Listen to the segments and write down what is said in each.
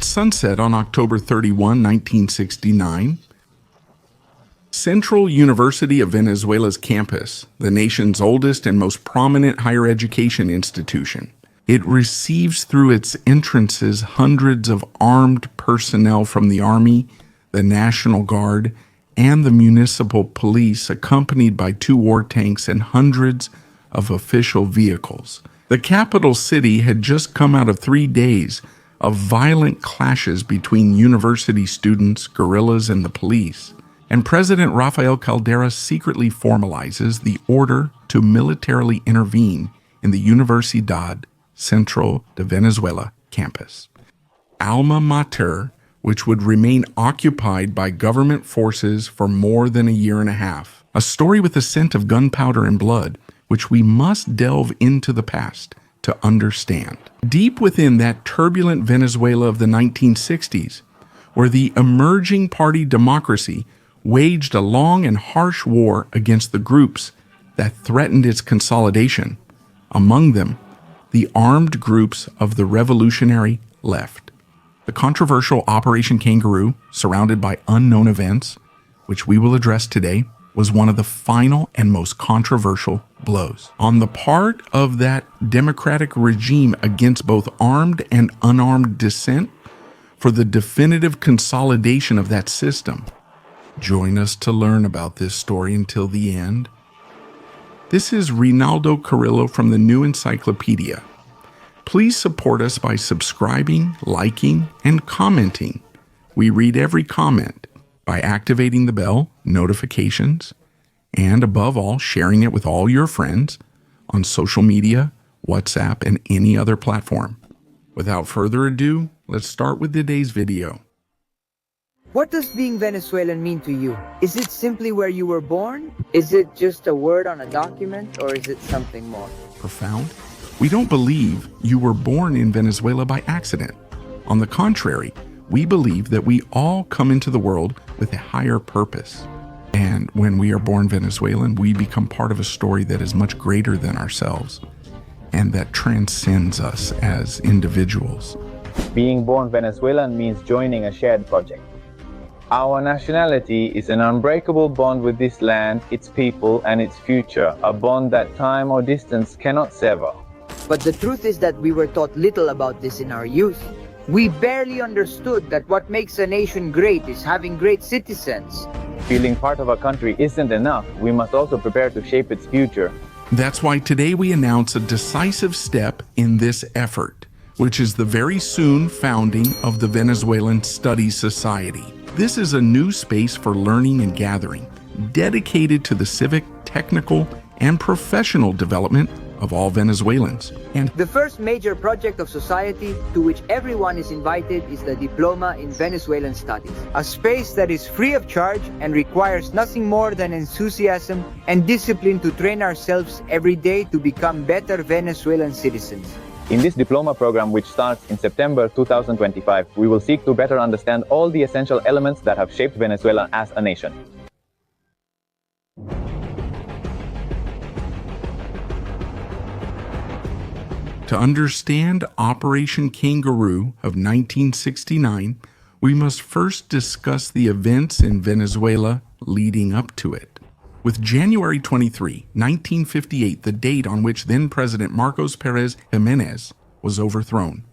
At sunset on October 31, 1969, Central University of Venezuela's campus, the nation's oldest and most prominent higher education institution, it receives through its entrances hundreds of armed personnel from the Army, the National Guard, and the municipal police, accompanied by 2 war tanks and hundreds of official vehicles. The capital city had just come out of 3 days of violent clashes between university students, guerrillas, and the police, and President Rafael Caldera secretly formalizes the order to militarily intervene in the Universidad Central de Venezuela campus, alma mater, which would remain occupied by government forces for more than a year and a half. A story with a scent of gunpowder and blood, which we must delve into the past to understand. Deep within that turbulent Venezuela of the 1960s, where the emerging party democracy waged a long and harsh war against the groups that threatened its consolidation, among them the armed groups of the revolutionary left. The controversial Operation Kangaroo, surrounded by unknown events, which we will address today, was one of the final and most controversial blows on the part of that democratic regime against both armed and unarmed dissent for the definitive consolidation of that system. Join us to learn about this story until the end. This is Rinaldo Carrillo from the New Encyclopedia. Please support us by subscribing, liking, and commenting. We read every comment by activating the bell, notifications, and above all, sharing it with all your friends on social media, WhatsApp, and any other platform. Without further ado, let's start with today's video. What does being Venezuelan mean to you? Is it simply where you were born? Is it just a word on a document, or is it something more? Profound? We don't believe you were born in Venezuela by accident. On the contrary, we believe that we all come into the world with a higher purpose. And when we are born Venezuelan, we become part of a story that is much greater than ourselves and that transcends us as individuals. Being born Venezuelan means joining a shared project. Our nationality is an unbreakable bond with this land, its people, and its future, a bond that time or distance cannot sever. But the truth is that we were taught little about this in our youth. We barely understood that what makes a nation great is having great citizens. Feeling part of a country isn't enough. We must also prepare to shape its future. That's why today we announce a decisive step in this effort, which is the very soon founding of the Venezuelan Studies Society. This is a new space for learning and gathering, dedicated to the civic, technical, and professional development of all Venezuelans. And the first major project of society to which everyone is invited is the Diploma in Venezuelan Studies, a space that is free of charge and requires nothing more than enthusiasm and discipline to train ourselves every day to become better Venezuelan citizens. In this diploma program, which starts in September 2025, we will seek to better understand all the essential elements that have shaped Venezuela as a nation. To understand Operation Kangaroo of 1969, we must first discuss the events in Venezuela leading up to it. With January 23, 1958, the date on which then-President Marcos Pérez Jiménez was overthrown,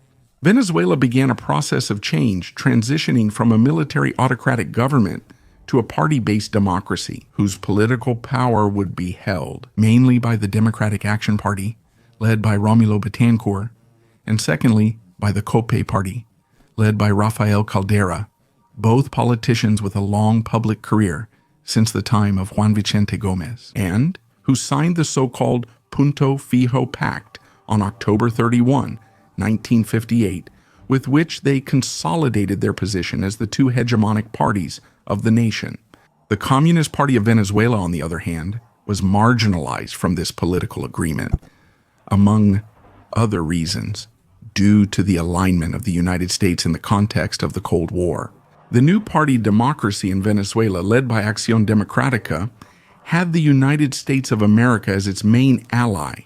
Venezuela began a process of change, transitioning from a military autocratic government to a party-based democracy whose political power would be held mainly by the Democratic Action Party, led by Romulo Betancourt, and secondly, by the COPE Party, led by Rafael Caldera, both politicians with a long public career since the time of Juan Vicente Gómez, and who signed the so-called Punto Fijo Pact on October 31, 1958, with which they consolidated their position as the two hegemonic parties of the nation. The Communist Party of Venezuela, on the other hand, was marginalized from this political agreement, among other reasons, due to the alignment of the United States in the context of the Cold War. The new party democracy in Venezuela, led by Acción Democrática, had the United States of America as its main ally,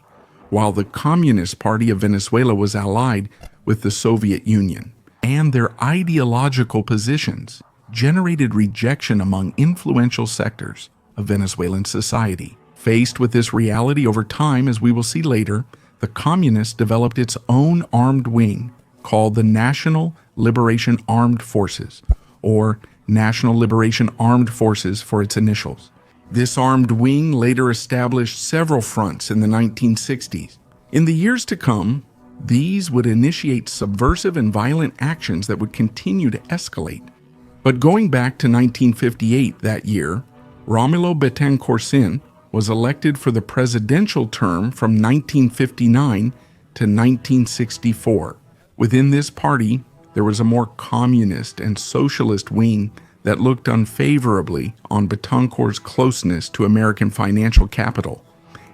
while the Communist Party of Venezuela was allied with the Soviet Union. and their ideological positions generated rejection among influential sectors of Venezuelan society. Faced with this reality over time, as we will see later, the communists developed its own armed wing called the National Liberation Armed Forces, or National Liberation Armed Forces for its initials. This armed wing later established several fronts in the 1960s. In the years to come, these would initiate subversive and violent actions that would continue to escalate. But going back to 1958 that year, Romulo Betancourt was elected for the presidential term from 1959 to 1964. Within this party, there was a more communist and socialist wing that looked unfavorably on Betancourt's closeness to American financial capital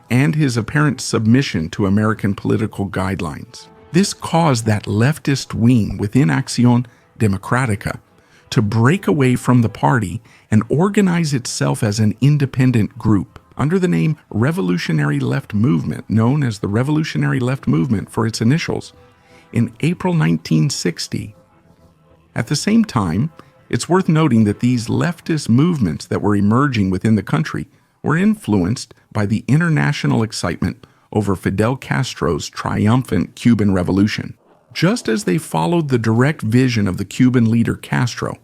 and his apparent submission to American political guidelines. This caused that leftist wing within Acción Democrática to break away from the party and organize itself as an independent group under the name Revolutionary Left Movement, known as the Revolutionary Left Movement for its initials, in April 1960. At the same time, it's worth noting that these leftist movements that were emerging within the country were influenced by the international excitement over Fidel Castro's triumphant Cuban Revolution. Just as they followed the direct vision of the Cuban leader Castro,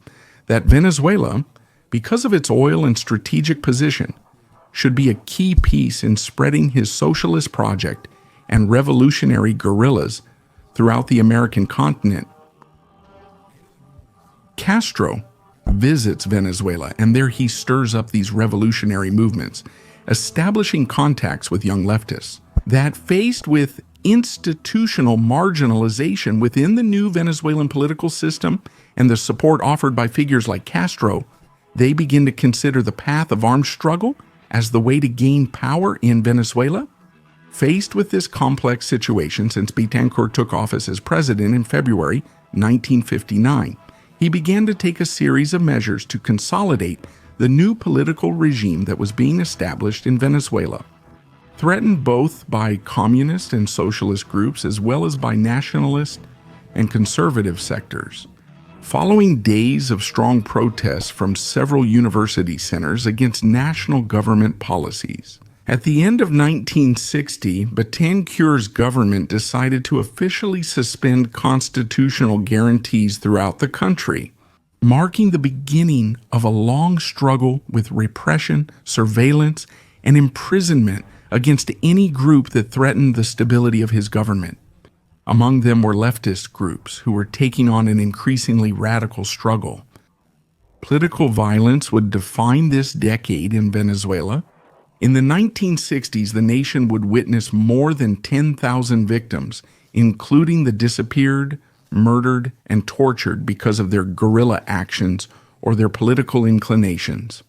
that Venezuela, because of its oil and strategic position, should be a key piece in spreading his socialist project and revolutionary guerrillas throughout the American continent. Castro visits Venezuela, and there he stirs up these revolutionary movements, establishing contacts with young leftists that, faced with institutional marginalization within the new Venezuelan political system and the support offered by figures like Castro, they begin to consider the path of armed struggle as the way to gain power in Venezuela. Faced with this complex situation since Betancourt took office as president in February 1959, he began to take a series of measures to consolidate the new political regime that was being established in Venezuela. Threatened both by communist and socialist groups as well as by nationalist and conservative sectors. Following days of strong protests from several university centers against national government policies, at the end of 1960, Betancourt's government decided to officially suspend constitutional guarantees throughout the country, marking the beginning of a long struggle with repression, surveillance, and imprisonment against any group that threatened the stability of his government. Among them were leftist groups who were taking on an increasingly radical struggle. Political violence would define this decade in Venezuela. In the 1960s, the nation would witness more than 10,000 victims, including the disappeared, murdered, and tortured because of their guerrilla actions or their political inclinations.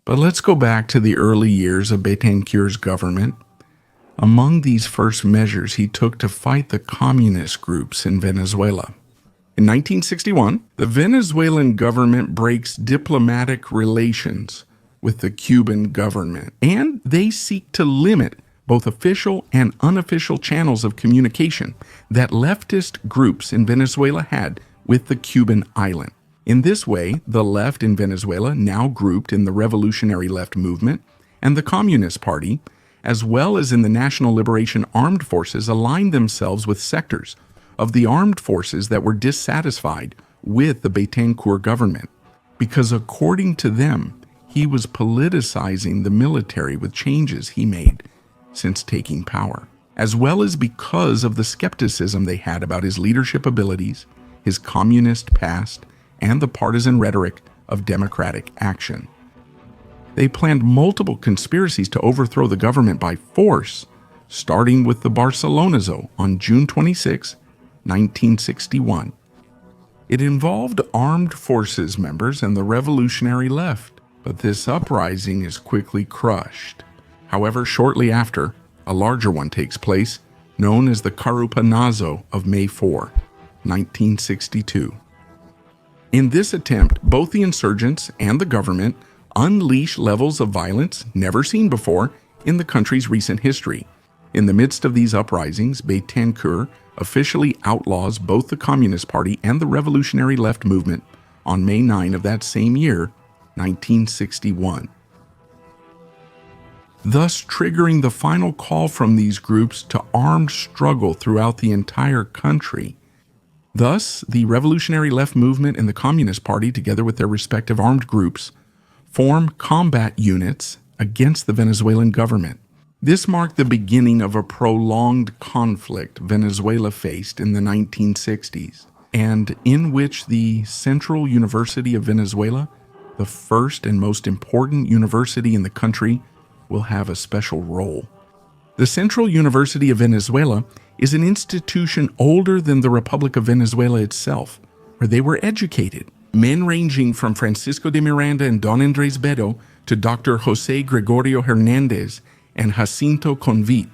But let's go back to the early years of Betancourt's government. Among these first measures he took to fight the communist groups in Venezuela. In 1961, the Venezuelan government breaks diplomatic relations with the Cuban government, and they seek to limit both official and unofficial channels of communication that leftist groups in Venezuela had with the Cuban island. In this way, the left in Venezuela, now grouped in the Revolutionary Left Movement and the Communist Party, as well as in the National Liberation Armed Forces, aligned themselves with sectors of the armed forces that were dissatisfied with the Betancourt government, because according to them, he was politicizing the military with changes he made since taking power, as well as because of the skepticism they had about his leadership abilities, his communist past, and the partisan rhetoric of democratic action. They planned multiple conspiracies to overthrow the government by force, starting with the Barcelonazo on June 26, 1961. It involved armed forces members and the revolutionary left, but this uprising is quickly crushed. However, shortly after, a larger one takes place, known as the Carupanazo of May 4, 1962. In this attempt, both the insurgents and the government unleash levels of violence never seen before in the country's recent history. In the midst of these uprisings, Betancourt officially outlaws both the Communist Party and the revolutionary left movement on May 9 of that same year, 1961. Thus triggering the final call from these groups to armed struggle throughout the entire country. Thus, the revolutionary left movement and the Communist Party, together with their respective armed groups, form combat units against the Venezuelan government. This marked the beginning of a prolonged conflict Venezuela faced in the 1960s, and in which the Central University of Venezuela, the first and most important university in the country, will have a special role. The Central University of Venezuela is an institution older than the Republic of Venezuela itself, where they were educated. Men ranging from Francisco de Miranda and Don Andres Beto to Dr. Jose Gregorio Hernandez and Jacinto Convit.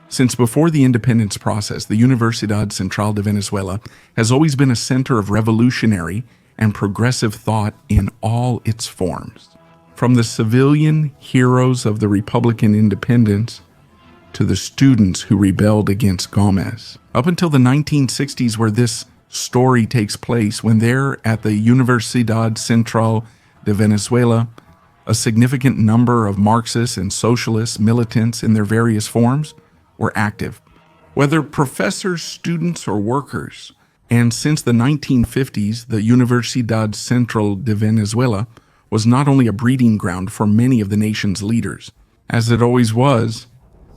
Since before the independence process, the Universidad Central de Venezuela has always been a center of revolutionary and progressive thought in all its forms. From the civilian heroes of the Republican independence to the students who rebelled against Gomez. Up until the 1960s, where this story takes place, when there at the Universidad Central de Venezuela, a significant number of Marxists and socialist militants in their various forms were active, whether professors, students, or workers. And since the 1950s, the Universidad Central de Venezuela was not only a breeding ground for many of the nation's leaders, as it always was,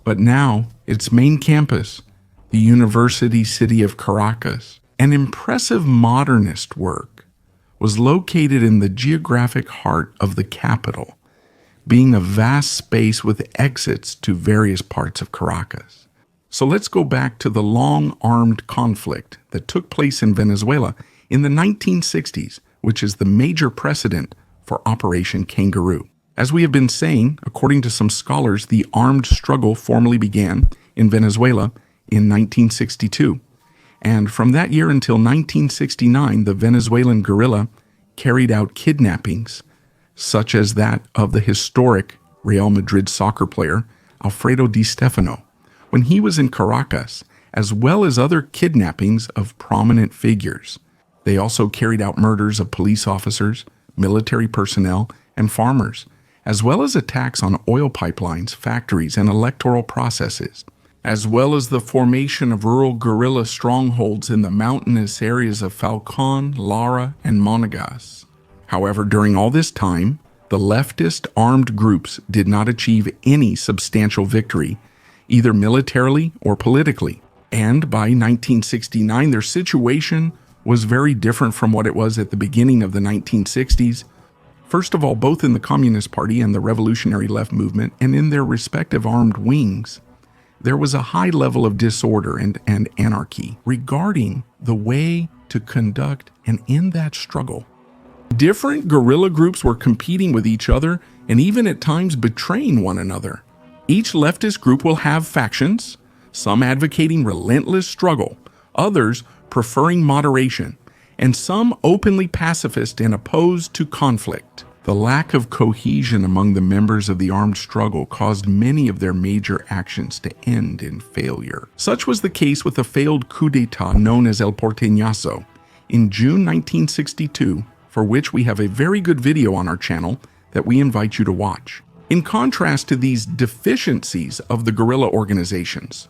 but now its main campus, the University City of Caracas, an impressive modernist work, was located in the geographic heart of the capital, being a vast space with exits to various parts of Caracas. So let's go back to the long armed conflict that took place in Venezuela in the 1960s, which is the major precedent for Operation Kangaroo. As we have been saying, according to some scholars, the armed struggle formally began in Venezuela in 1962. And from that year until 1969, the Venezuelan guerrilla carried out kidnappings, such as that of the historic Real Madrid soccer player Alfredo Di Stefano, when he was in Caracas, as well as other kidnappings of prominent figures. They also carried out murders of police officers, military personnel, and farmers, as well as attacks on oil pipelines, factories, and electoral processes, as well as the formation of rural guerrilla strongholds in the mountainous areas of Falcón, Lara, and Monagas. However, during all this time, the leftist armed groups did not achieve any substantial victory, either militarily or politically. And by 1969, their situation was very different from what it was at the beginning of the 1960s. First of all, both in the Communist Party and the Revolutionary Left Movement, and in their respective armed wings, there was a high level of disorder and anarchy regarding the way to conduct and end that struggle. Different guerrilla groups were competing with each other and even at times betraying one another. Each leftist group will have factions, some advocating relentless struggle, others preferring moderation, and some openly pacifist and opposed to conflict. The lack of cohesion among the members of the armed struggle caused many of their major actions to end in failure. Such was the case with the failed coup d'etat known as El Porteñazo in June 1962, for which we have a very good video on our channel that we invite you to watch. In contrast to these deficiencies of the guerrilla organizations,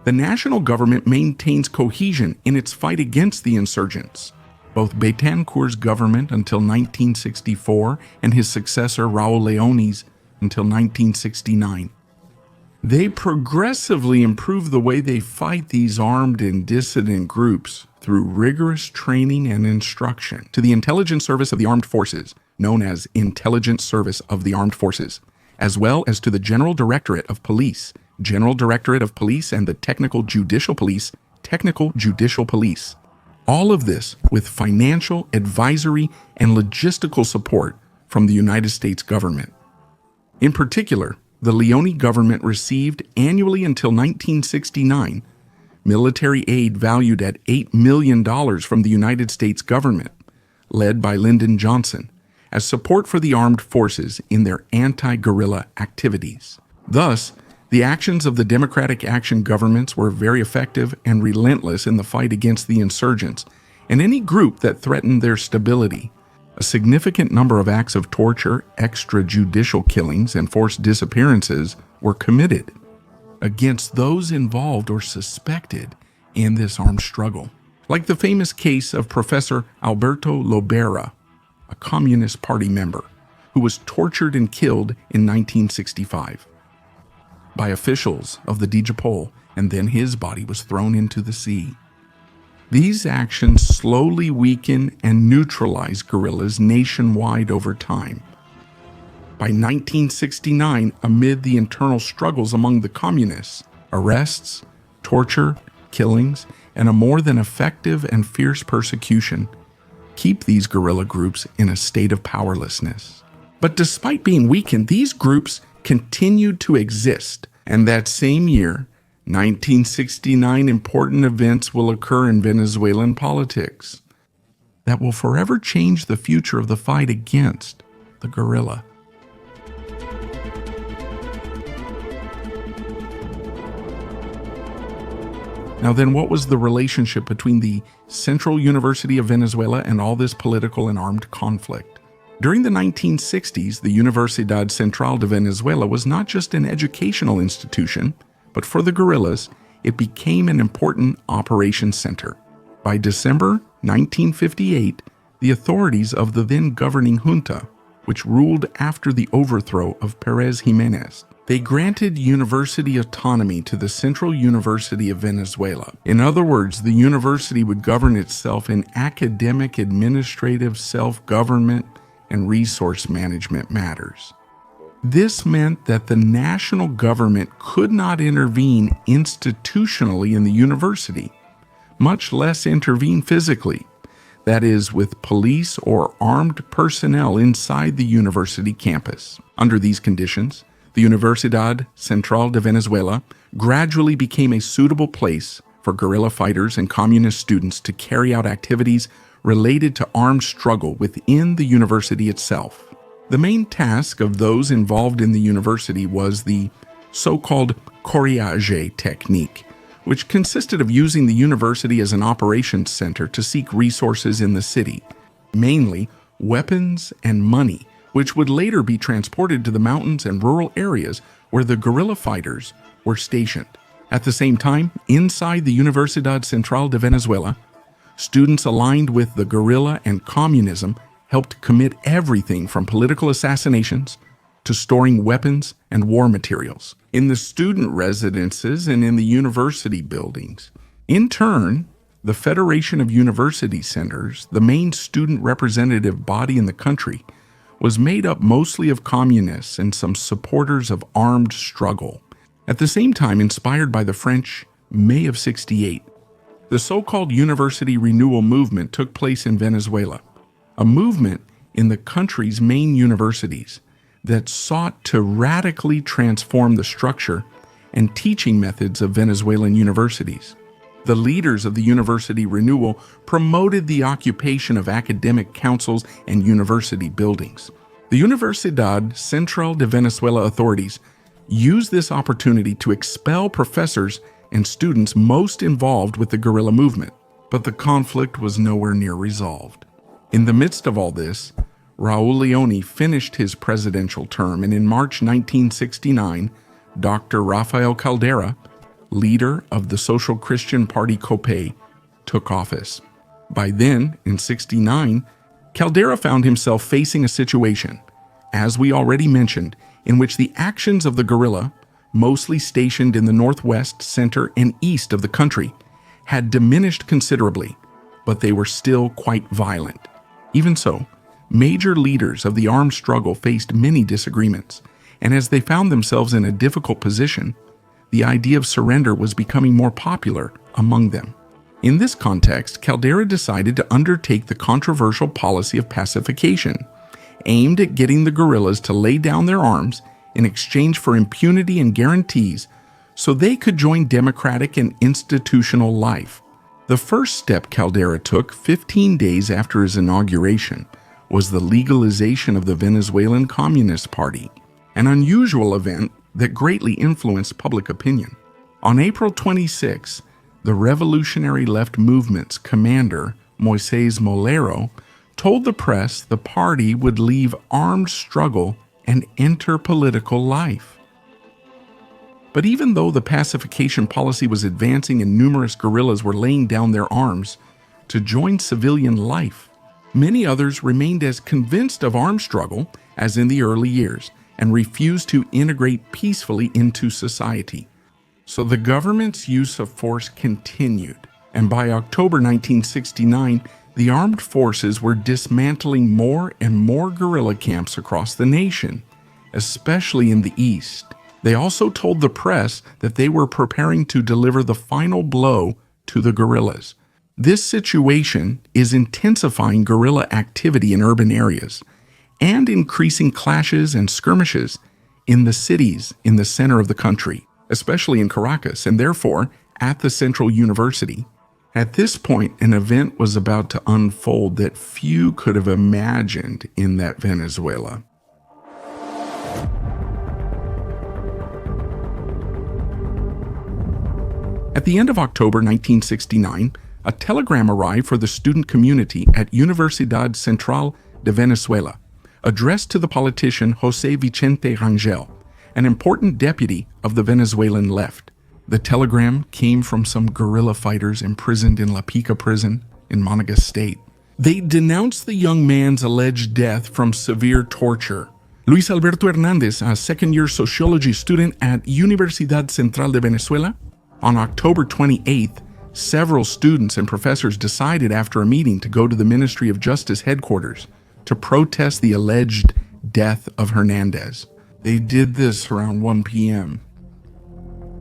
the national government maintains cohesion in its fight against the insurgents. Both Betancourt's government until 1964 and his successor Raul León's until 1969. They progressively improve the way they fight these armed and dissident groups through rigorous training and instruction to the Intelligence Service of the Armed Forces, known as Intelligence Service of the Armed Forces, as well as to the General Directorate of Police, General Directorate of Police, and the Technical Judicial Police, Technical Judicial Police. All of this with financial, advisory, and logistical support from the United States government. In particular, the Leone government received annually until 1969 military aid valued at $8 million from the United States government, led by Lyndon Johnson, as support for the armed forces in their anti-guerrilla activities. Thus, The actions of the Democratic Action governments were very effective and relentless in the fight against the insurgents and any group that threatened their stability. A significant number of acts of torture, extrajudicial killings, and forced disappearances were committed against those involved or suspected in this armed struggle, like the famous case of Professor Alberto Lobera, a Communist Party member, who was tortured and killed in 1965 by officials of the Dijapol, and then his body was thrown into the sea. These actions slowly weaken and neutralize guerrillas nationwide over time. By 1969, amid the internal struggles among the communists, arrests, torture, killings, and a more than effective and fierce persecution keep these guerrilla groups in a state of powerlessness. But despite being weakened, these groups continued to exist, and that same year, 1969, important events will occur in Venezuelan politics that will forever change the future of the fight against the guerrilla. Now then, what was the relationship between the Central University of Venezuela and all this political and armed conflict? During the 1960s, the Universidad Central de Venezuela was not just an educational institution, but for the guerrillas, it became an important operations center. By December 1958, the authorities of the then governing junta, which ruled after the overthrow of Pérez Jiménez, they granted university autonomy to the Central University of Venezuela. In other words, the university would govern itself in academic, administrative, self-government, and resource management matters. This meant that the national government could not intervene institutionally in the university, much less intervene physically, that is, with police or armed personnel inside the university campus. Under these conditions, the Universidad Central de Venezuela gradually became a suitable place for guerrilla fighters and communist students to carry out activities related to armed struggle within the university itself. The main task of those involved in the university was the so-called corriage technique, which consisted of using the university as an operations center to seek resources in the city, mainly weapons and money, which would later be transported to the mountains and rural areas where the guerrilla fighters were stationed. At the same time, inside the Universidad Central de Venezuela, students aligned with the guerrilla and communism helped commit everything from political assassinations to storing weapons and war materials in the student residences and in the university buildings. In turn, the Federation of University Centers, the main student representative body in the country, was made up mostly of communists and some supporters of armed struggle. At the same time, inspired by the French May of '68, the so-called University Renewal movement took place in Venezuela, a movement in the country's main universities that sought to radically transform the structure and teaching methods of Venezuelan universities. The leaders of the University Renewal promoted the occupation of academic councils and university buildings. The Universidad Central de Venezuela authorities used this opportunity to expel professors and students most involved with the guerrilla movement, but the conflict was nowhere near resolved. In the midst of all this, Raul Leone finished his presidential term, and in March 1969, Dr. Rafael Caldera, leader of the Social Christian Party COPE, took office. By then, in '69, Caldera found himself facing a situation, as we already mentioned, in which the actions of the guerrilla, mostly stationed in the northwest, center, and east of the country, had diminished considerably, but they were still quite violent. Even so, major leaders of the armed struggle faced many disagreements, and as they found themselves in a difficult position, the idea of surrender was becoming more popular among them. In this context, Caldera decided to undertake the controversial policy of pacification, aimed at getting the guerrillas to lay down their arms in exchange for impunity and guarantees so they could join democratic and institutional life. The first step Caldera took 15 days after his inauguration was the legalization of the Venezuelan Communist Party, an unusual event that greatly influenced public opinion. On April 26, the Revolutionary Left Movement's commander, Moisés Molero, told the press the party would leave armed struggle and enter political life. But even though the pacification policy was advancing and numerous guerrillas were laying down their arms to join civilian life, many others remained as convinced of armed struggle as in the early years and refused to integrate peacefully into society. So the government's use of force continued, and by October 1969, the armed forces were dismantling more and more guerrilla camps across the nation, especially in the east. They also told the press that they were preparing to deliver the final blow to the guerrillas. This situation is intensifying guerrilla activity in urban areas and increasing clashes and skirmishes in the cities in the center of the country, especially in Caracas, and therefore at the Central University. At this point, an event was about to unfold that few could have imagined in that Venezuela. At the end of October 1969, a telegram arrived for the student community at Universidad Central de Venezuela, addressed to the politician José Vicente Rangel, an important deputy of the Venezuelan left. The telegram came from some guerrilla fighters imprisoned in La Pica prison in Monagas State. They denounced the young man's alleged death from severe torture. Luis Alberto Hernández, a second-year sociology student at Universidad Central de Venezuela, on October 28th, several students and professors decided after a meeting to go to the Ministry of Justice headquarters to protest the alleged death of Hernández. They did this around 1 p.m.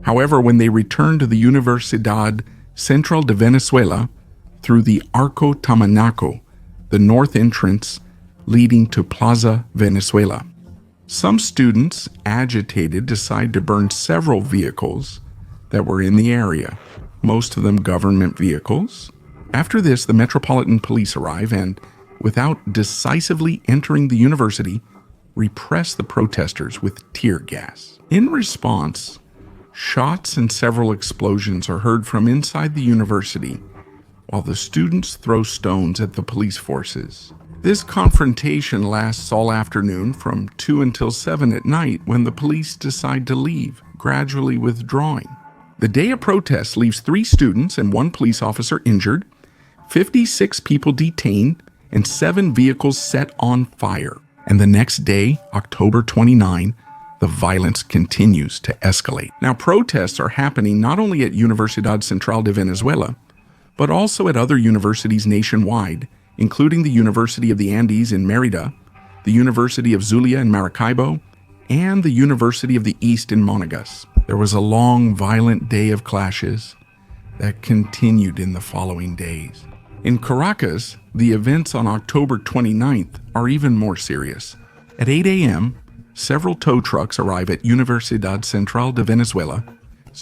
However, when they returned to the Universidad Central de Venezuela through the Arco Tamanaco, the north entrance leading to Plaza Venezuela, some students, agitated, decided to burn several vehicles that were in the area, most of them government vehicles. After this, the Metropolitan Police arrive and, without decisively entering the university, repress the protesters with tear gas. In response, shots and several explosions are heard from inside the university, while the students throw stones at the police forces. This confrontation lasts all afternoon from 2 until 7 at night, when the police decide to leave, gradually withdrawing. The day of protest leaves 3 students and 1 police officer injured, 56 people detained, and 7 vehicles set on fire. And the next day, October 29, the violence continues to escalate. Now, protests are happening not only at Universidad Central de Venezuela, but also at other universities nationwide, including the University of the Andes in Mérida, the University of Zulia in Maracaibo, and the University of the East in Monagas. There was a long, violent day of clashes that continued in the following days. In Caracas, the events on October 29th are even more serious. At 8 a.m., several tow trucks arrive at Universidad Central de Venezuela's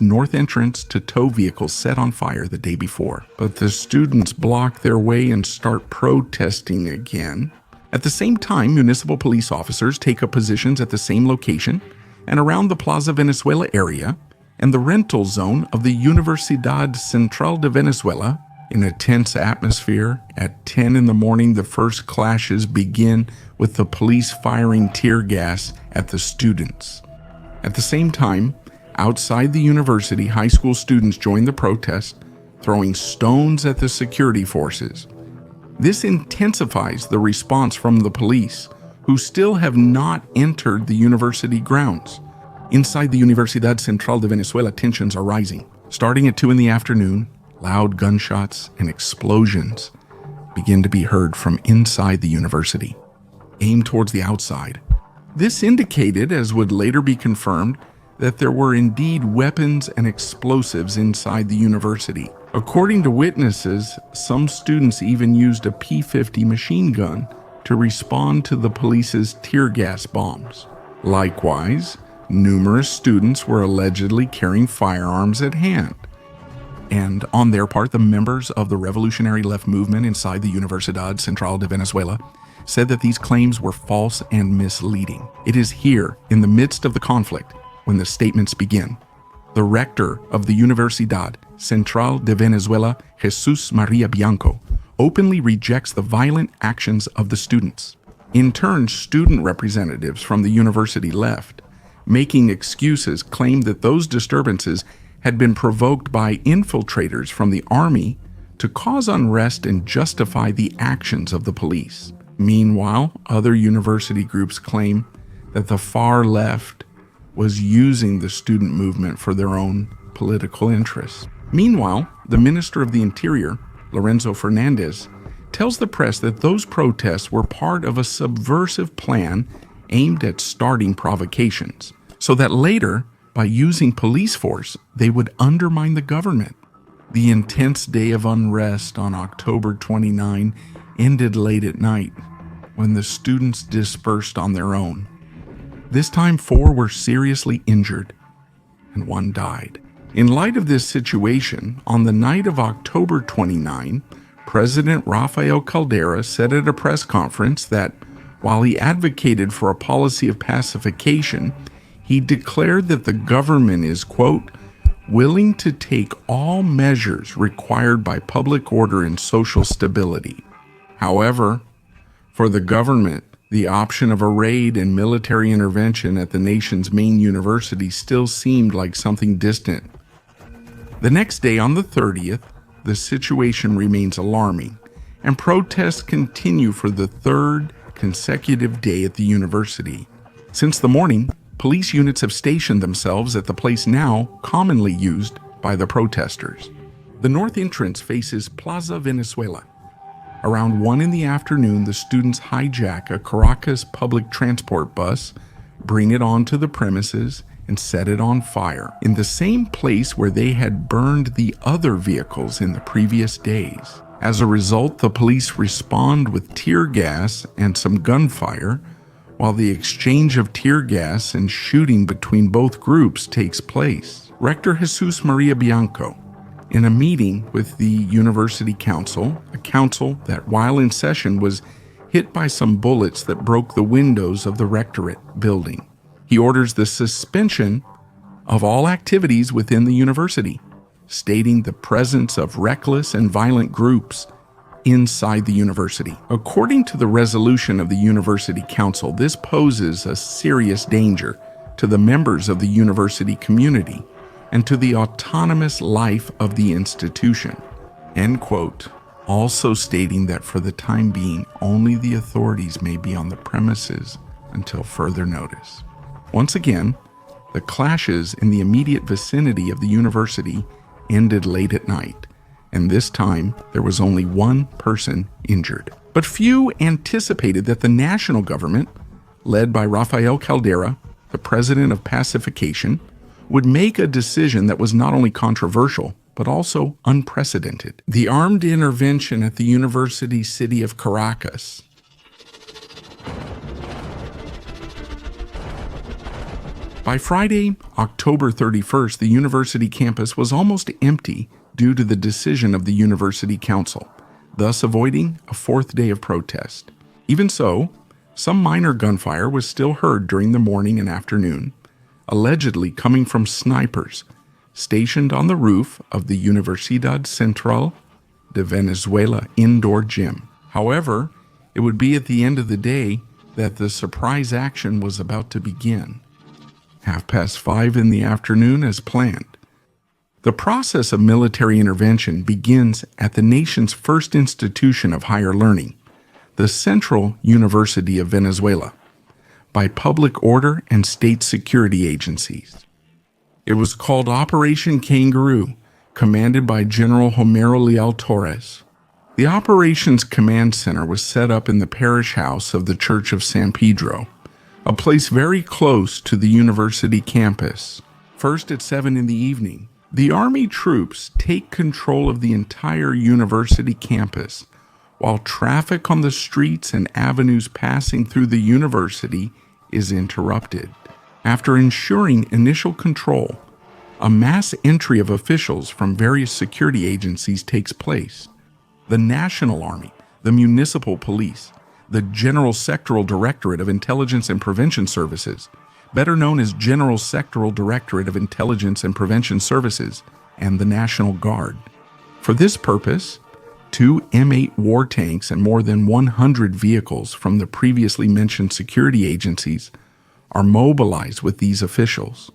north entrance to tow vehicles set on fire the day before. But the students block their way and start protesting again. At the same time, municipal police officers take up positions at the same location and around the Plaza Venezuela area and the rental zone of the Universidad Central de Venezuela. In a tense atmosphere, at 10 in the morning, the first clashes begin with the police firing tear gas at the students. At the same time, outside the university, high school students join the protest, throwing stones at the security forces. This intensifies the response from the police, who still have not entered the university grounds. Inside the Universidad Central de Venezuela, tensions are rising. Starting at 2 in the afternoon, loud gunshots and explosions begin to be heard from inside the university, aimed towards the outside. This indicated, as would later be confirmed, that there were indeed weapons and explosives inside the university. According to witnesses, some students even used a P-50 machine gun to respond to the police's tear gas bombs. Likewise, numerous students were allegedly carrying firearms at hand. And on their part, the members of the revolutionary left movement inside the Universidad Central de Venezuela said that these claims were false and misleading. It is here, in the midst of the conflict, when the statements begin. The rector of the Universidad Central de Venezuela, Jesus Maria Bianco, openly rejects the violent actions of the students. In turn, student representatives from the university left, making excuses, claimed that those disturbances had been provoked by infiltrators from the army to cause unrest and justify the actions of the police. Meanwhile, other university groups claim that the far left was using the student movement for their own political interests. Meanwhile, the Minister of the Interior, Lorenzo Fernandez, tells the press that those protests were part of a subversive plan aimed at starting provocations, so that later, by using police force, they would undermine the government. The intense day of unrest on October 29 ended late at night, when the students dispersed on their own. This time, 4 were seriously injured, and 1 died. In light of this situation, on the night of October 29, President Rafael Caldera said at a press conference that, while he advocated for a policy of pacification, he declared that the government is, quote, willing to take all measures required by public order and social stability. However, for the government, the option of a raid and military intervention at the nation's main university still seemed like something distant. The next day, on the 30th, the situation remains alarming, and protests continue for the 3rd consecutive day at the university. Since the morning, police units have stationed themselves at the place now commonly used by the protesters. The north entrance faces Plaza Venezuela. Around 1 in the afternoon, the students hijack a Caracas public transport bus, bring it onto the premises, and set it on fire, in the same place where they had burned the other vehicles in the previous days. As a result, the police respond with tear gas and some gunfire, while the exchange of tear gas and shooting between both groups takes place. Rector Jesus Maria Bianco, in a meeting with the University Council, a council that, while in session, was hit by some bullets that broke the windows of the rectorate building. He orders the suspension of all activities within the university, stating the presence of reckless and violent groups inside the university. According to the resolution of the University Council, this poses a serious danger to the members of the university community and to the autonomous life of the institution. End quote. Also stating that for the time being, only the authorities may be on the premises until further notice. Once again, the clashes in the immediate vicinity of the university ended late at night, and this time there was only 1 person injured. But few anticipated that the national government, led by Rafael Caldera, the president of pacification, would make a decision that was not only controversial, but also unprecedented. The armed intervention at the university city of Caracas. By Friday, October 31st, the university campus was almost empty due to the decision of the University Council, thus avoiding a 4th day of protest. Even so, some minor gunfire was still heard during the morning and afternoon, allegedly coming from snipers stationed on the roof of the Universidad Central de Venezuela indoor gym. However, it would be at the end of the day that the surprise action was about to begin. 5:30 in the afternoon as planned. The process of military intervention begins at the nation's first institution of higher learning, the Central University of Venezuela, by public order and state security agencies. It was called Operation Kangaroo, commanded by General Homero Leal Torres. The operations command center was set up in the parish house of the Church of San Pedro, a place very close to the university campus. First at 7 in the evening, the Army troops take control of the entire university campus, while traffic on the streets and avenues passing through the university is interrupted. After ensuring initial control, a mass entry of officials from various security agencies takes place. The National Army, the Municipal Police, the General Sectoral Directorate of Intelligence and Prevention Services, better known as General Sectoral Directorate of Intelligence and Prevention Services, and the National Guard. For this purpose, 2 M8 war tanks and more than 100 vehicles from the previously mentioned security agencies are mobilized with these officials.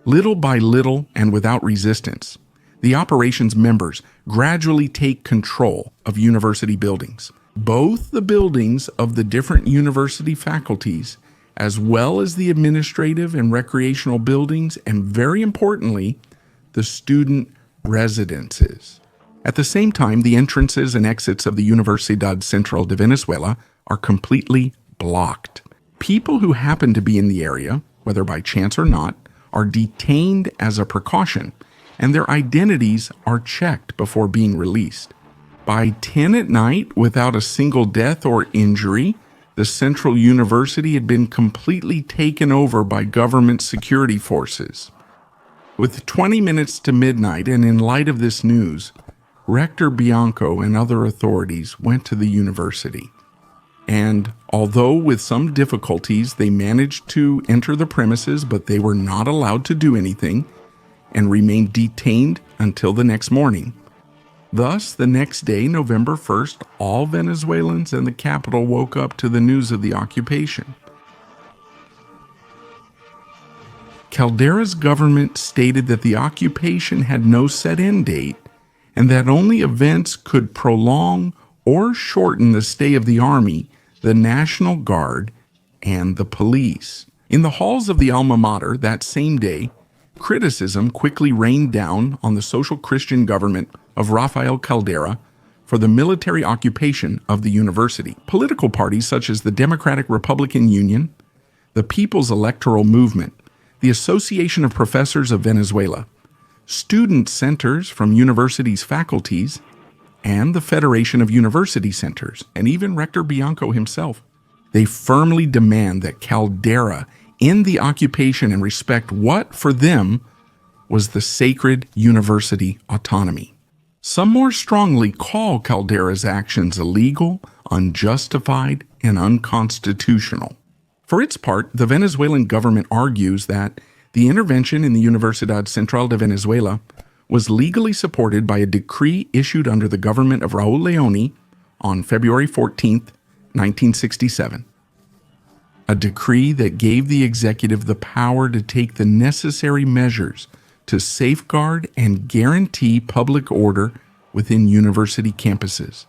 Little by little and without resistance, the operations members gradually take control of university buildings. Both the buildings of the different university faculties, as well as the administrative and recreational buildings, and very importantly, the student residences. At the same time, the entrances and exits of the Universidad Central de Venezuela are completely blocked. People who happen to be in the area, whether by chance or not, are detained as a precaution, and their identities are checked before being released. By 10 at night, without a single death or injury, the Central University had been completely taken over by government security forces. With 20 minutes to midnight, and in light of this news, Rector Bianco and other authorities went to the university. And although with some difficulties they managed to enter the premises, but they were not allowed to do anything and remained detained until the next morning. Thus, the next day, November 1st, all Venezuelans in the capital woke up to the news of the occupation. Caldera's government stated that the occupation had no set end date and that only events could prolong or shorten the stay of the army, the National Guard, and the police. In the halls of the alma mater that same day, criticism quickly rained down on the social Christian government of Rafael Caldera for the military occupation of the university. Political parties such as the Democratic Republican Union, the People's Electoral Movement, the Association of Professors of Venezuela, student centers from universities' faculties, and the Federation of University Centers, and even Rector Bianco himself. They firmly demand that Caldera end the occupation and respect what, for them, was the sacred university autonomy. Some more strongly call Caldera's actions illegal, unjustified, and unconstitutional. For its part, the Venezuelan government argues that the intervention in the Universidad Central de Venezuela was legally supported by a decree issued under the government of Raúl Leoni on February 14, 1967. A decree that gave the executive the power to take the necessary measures to safeguard and guarantee public order within university campuses,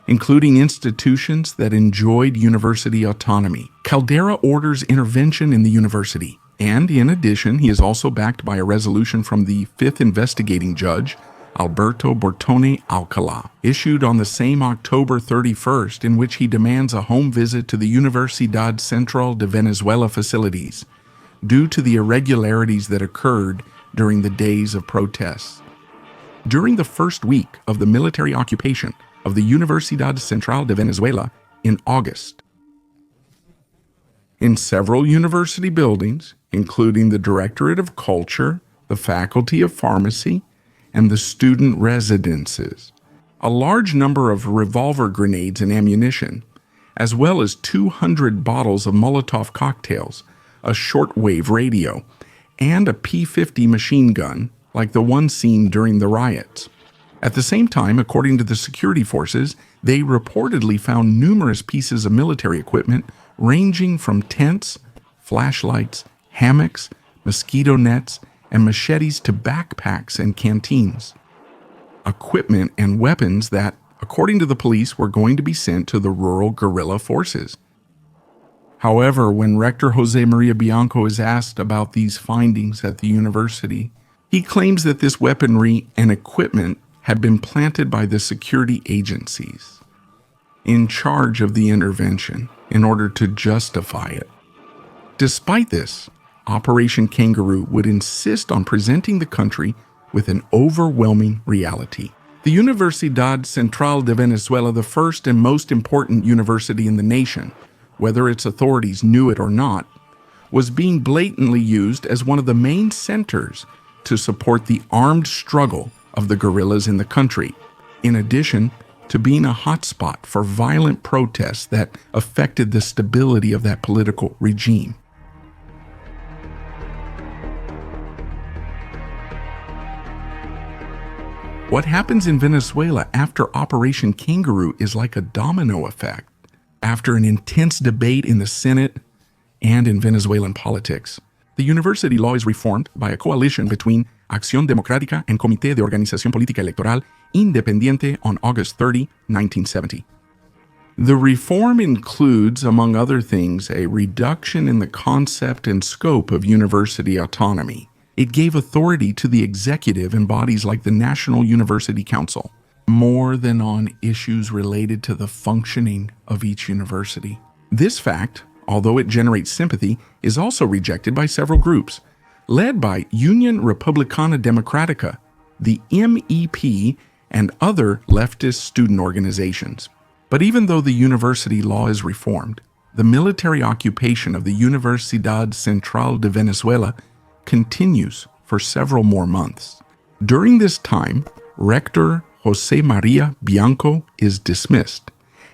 including institutions that enjoyed university autonomy. Caldera orders intervention in the university, and in addition, he is also backed by a resolution from the 5th investigating judge, Alberto Bortone Alcalá, issued on the same October 31st, in which he demands a home visit to the Universidad Central de Venezuela facilities due to the irregularities that occurred during the days of protests. During the first week of the military occupation of the Universidad Central de Venezuela in August, in several university buildings, including the Directorate of Culture, the Faculty of Pharmacy, and the student residences, a large number of revolver grenades and ammunition, as well as 200 bottles of Molotov cocktails, a shortwave radio, and a P-50 machine gun like the one seen during the riots. At the same time, according to the security forces, they reportedly found numerous pieces of military equipment ranging from tents, flashlights, hammocks, mosquito nets, and machetes to backpacks and canteens. Equipment and weapons that, according to the police, were going to be sent to the rural guerrilla forces. However, when Rector Jose Maria Bianco is asked about these findings at the university, he claims that this weaponry and equipment had been planted by the security agencies in charge of the intervention in order to justify it. Despite this, Operation Kangaroo would insist on presenting the country with an overwhelming reality. The Universidad Central de Venezuela, the first and most important university in the nation, whether its authorities knew it or not, was being blatantly used as one of the main centers to support the armed struggle of the guerrillas in the country, in addition to being a hotspot for violent protests that affected the stability of that political regime. What happens in Venezuela after Operation Kangaroo is like a domino effect. After an intense debate in the Senate and in Venezuelan politics, the university law is reformed by a coalition between Acción Democrática and Comité de Organización Política Electoral Independiente on August 30, 1970. The reform includes, among other things, a reduction in the concept and scope of university autonomy. It gave authority to the executive and bodies like the National University Council, more than on issues related to the functioning of each university. This fact, although it generates sympathy, is also rejected by several groups, led by Union Republicana Democratica, the MEP, and other leftist student organizations. But even though the university law is reformed, the military occupation of the Universidad Central de Venezuela continues for several more months. During this time, Rector José María Bianco is dismissed,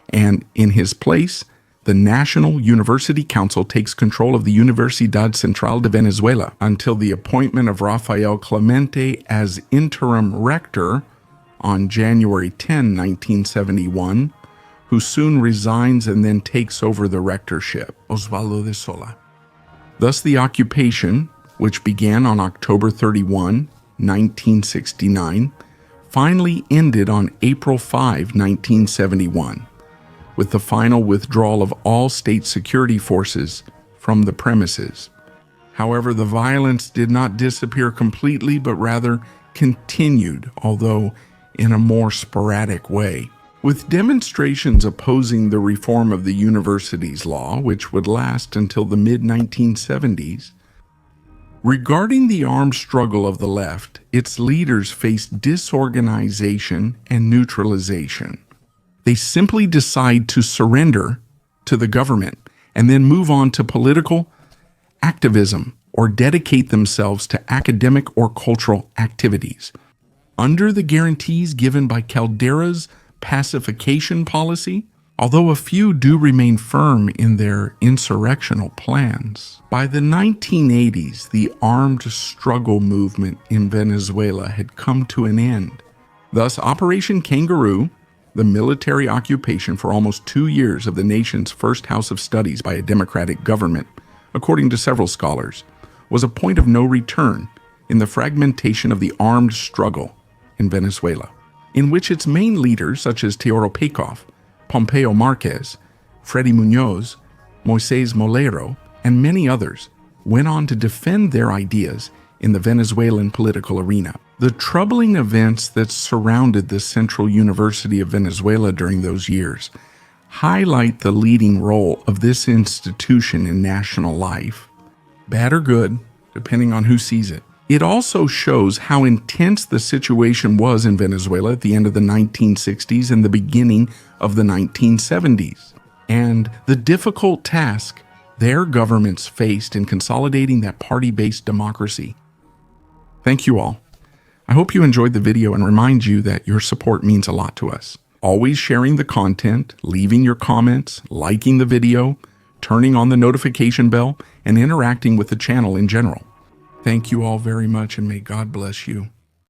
and in his place, the National University Council takes control of the Universidad Central de Venezuela until the appointment of Rafael Clemente as interim rector on January 10, 1971, who soon resigns and then takes over the rectorship, Osvaldo de Sola. Thus, the occupation, which began on October 31, 1969, finally ended on April 5, 1971, with the final withdrawal of all state security forces from the premises. However, the violence did not disappear completely, but rather continued, although in a more sporadic way, with demonstrations opposing the reform of the university's law, which would last until the mid-1970s. Regarding the armed struggle of the left, its leaders faced disorganization and neutralization. They simply decide to surrender to the government and then move on to political activism or dedicate themselves to academic or cultural activities. Under the guarantees given by Caldera's pacification policy, although a few do remain firm in their insurrectional plans. By the 1980s, the armed struggle movement in Venezuela had come to an end. Thus, Operation Kangaroo, the military occupation for almost 2 years of the nation's first house of studies by a democratic government, according to several scholars, was a point of no return in the fragmentation of the armed struggle in Venezuela, in which its main leaders, such as Teodoro Peikov, Pompeo Marquez, Freddy Muñoz, Moisés Molero, and many others, went on to defend their ideas in the Venezuelan political arena. The troubling events that surrounded the Central University of Venezuela during those years highlight the leading role of this institution in national life, bad or good, depending on who sees it. It also shows how intense the situation was in Venezuela at the end of the 1960s and the beginning of the 1970s, and the difficult task their governments faced in consolidating that party-based democracy. Thank you all. I hope you enjoyed the video and remind you that your support means a lot to us. Always sharing the content, leaving your comments, liking the video, turning on the notification bell, and interacting with the channel in general. Thank you all very much, and may God bless you.